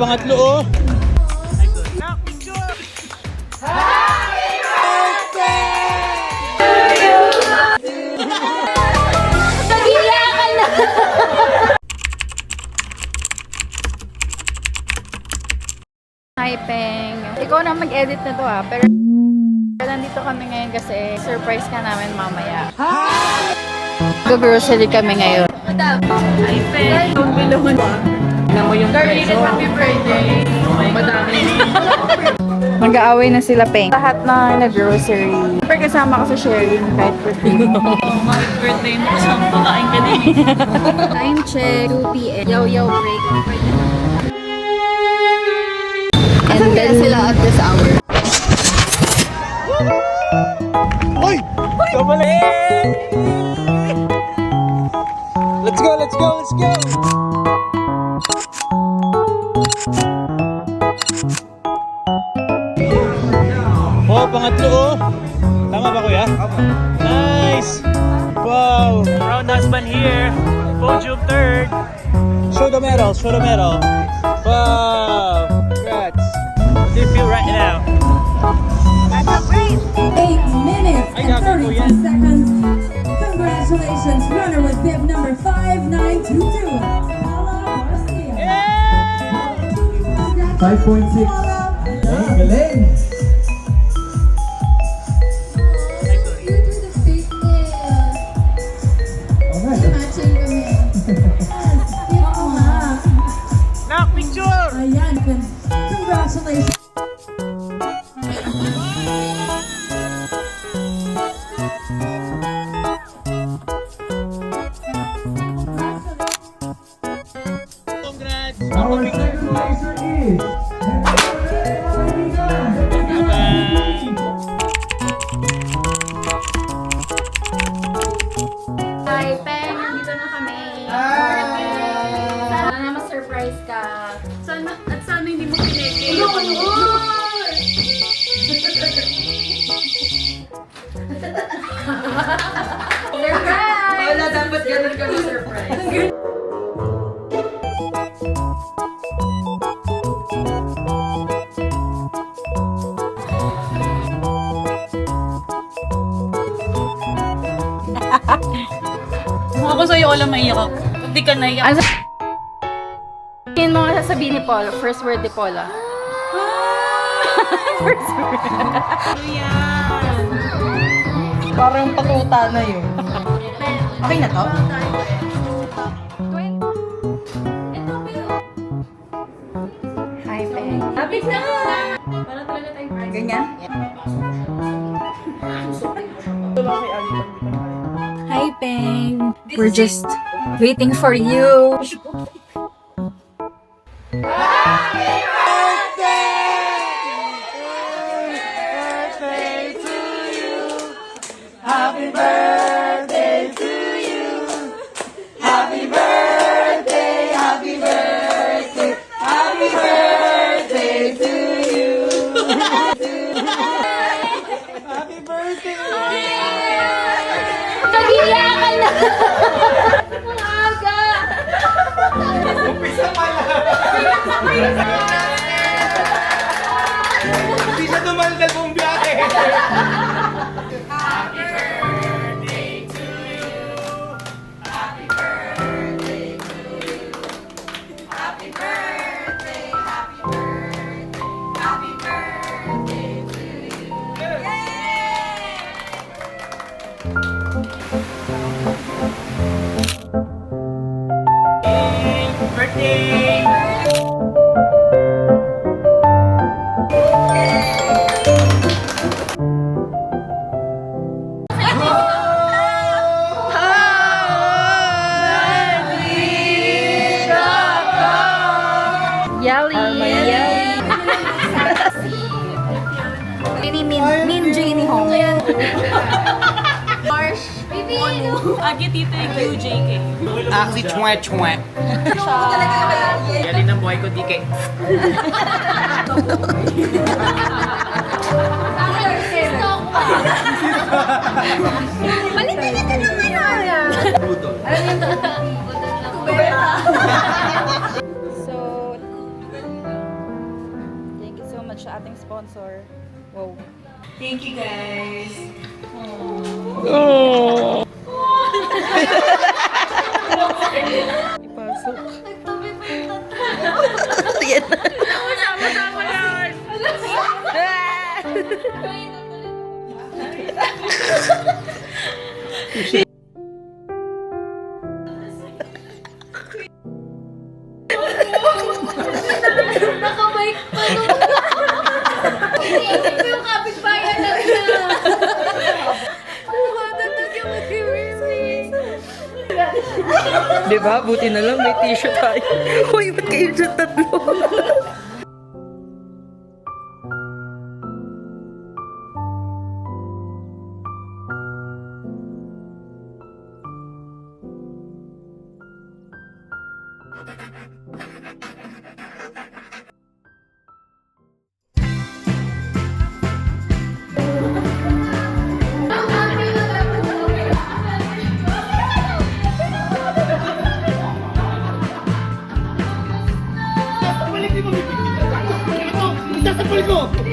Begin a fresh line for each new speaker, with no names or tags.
Pangatlo oh.
Hi, Peng. Ikaw na mag-edit na to pero nandito kami ngayon kasi surprise ka namin mamaya. Go-grocery kami ngayon. Hi, Peng.
Alam mo yung
Darlene, happy birthday.
madami.
Mag-aaway na sila, Peng. Lahat na nag-grocery. Pero kasama ko sa sharing kahit birthday mo.
Kahit birthday mo, saan pakain ka din?
Time check, 2 p.m. Yaw-yaw break. And then sila at this hour.
Hoy! Kamali! Let's go, let's go, let's go! Oh, pangatlo oh. Tama ba kuya? Nice! Wow!
Round husband here. Podium third.
Show the medal, show the medal. Wow! Congrats!
How do you feel right now?
8 minutes
Ay,
and
gabi po
32
yan.
seconds. Congratulations, runner with bib number 5922. Paula Garcia.
5.6. Ang galing!
You do the fake nails.
Alright.
Matching kami. Oo nga.
Knock picture!
Ayan. Congratulations.
Congrats!
Our second placer is...
Hi, Peng. Nandito na kami. Sana na ma-surprise ka.
At sana hindi mo pineke.
Surprise!
Wala, dapat ganun ka na-surprise. Ako sa'yo, wala maiyak. Hindi ka naiyak.
Ano yung mga sasabihin ni Paula? First word ni Paula. First word.
Ano yan?
Parang patuta na yun. Okay na to?
Hi, Peng.
Lapit na! Para talaga tayong friends.
Ganyan?
Hi, Peng. We're just waiting for you. Nag-iyakan na! Ang aga!
Hindi siya dumaldal buong biyahe!
Birthday!
Yali! Yali! Min Janie Hong. Marsh! Baby!
Agi tito yung QJK.
Actually, chwe-chwe. Galing ng buhay ko, DK.
Balitan na naman Alam niyo ito? So, ating sponsor. Wow.
Thank you, guys.
Ipasok.
Nakabike pa nung... Iniisip ko yung kapitbayan lang na. Matutog yung mag-release.
Diba? Buti na lang may tissue tayo. Uy, ba't kayo dyan tatlo?
Isasapul ko!